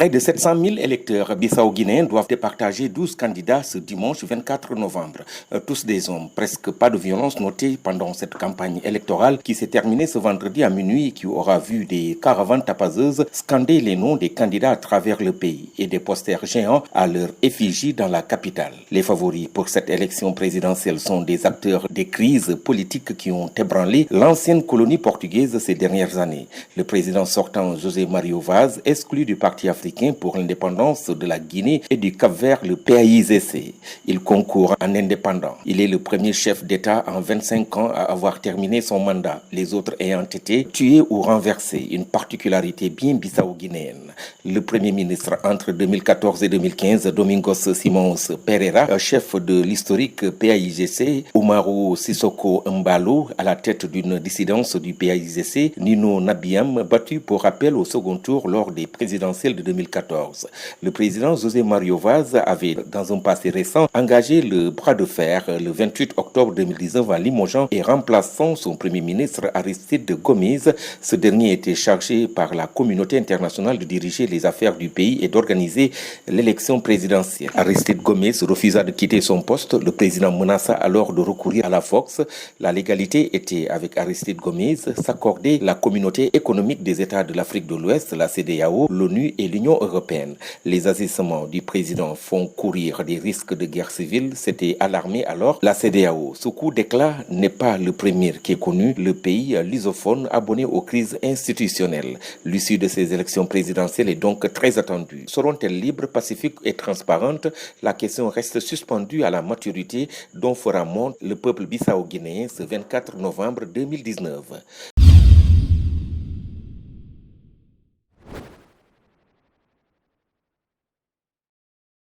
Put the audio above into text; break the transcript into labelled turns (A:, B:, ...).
A: Près de 700 000 électeurs bissau-guinéens doivent départager 12 candidats ce dimanche 24 novembre. Tous des hommes, presque pas de violence notée pendant cette campagne électorale qui s'est terminée ce vendredi à minuit et qui aura vu des caravanes tapazeuses scander les noms des candidats à travers le pays et des posters géants à leur effigie dans la capitale. Les favoris pour cette élection présidentielle sont des acteurs des crises politiques qui ont ébranlé l'ancienne colonie portugaise ces dernières années. Le président sortant José Mario Vaz, exclu du Parti africain pour l'indépendance de la Guinée et du Cap-Vert, le PAIGC. Il concourt en indépendant. Il est le premier chef d'État en 25 ans à avoir terminé son mandat, les autres ayant été tués ou renversés, une particularité bien bissau-guinéenne. Le premier ministre entre 2014 et 2015, Domingos Simões Pereira, chef de l'historique PAIGC, Umaru Sissoko Embalo, à la tête d'une dissidence du PAIGC, Nino Nabiam, battu pour rappel au second tour lors des présidentielles de 2014. Le président José Mario Vaz avait, dans un passé récent, engagé le bras de fer le 28 octobre 2019 en limogeant et remplaçant son premier ministre Aristide Gomes. Ce dernier était chargé par la communauté internationale de diriger les affaires du pays et d'organiser l'élection présidentielle. Aristide Gomes refusa de quitter son poste. Le président menaça alors de recourir à la force. La légalité était, avec Aristide Gomes, s'accorder la communauté économique des États de l'Afrique de l'Ouest, la CEDEAO, l'ONU et l'Union européenne. Les agissements du président font courir des risques de guerre civile, s'était alarmé alors la CEDEAO. Ce coup d'éclat n'est pas le premier qui est connu le pays lusophone abonné aux crises institutionnelles. L'issue de ces élections présidentielles est donc très attendue. Seront-elles libres, pacifiques et transparentes? La question reste suspendue à la maturité dont fera montre le peuple bissau-guinéen ce 24 novembre 2019.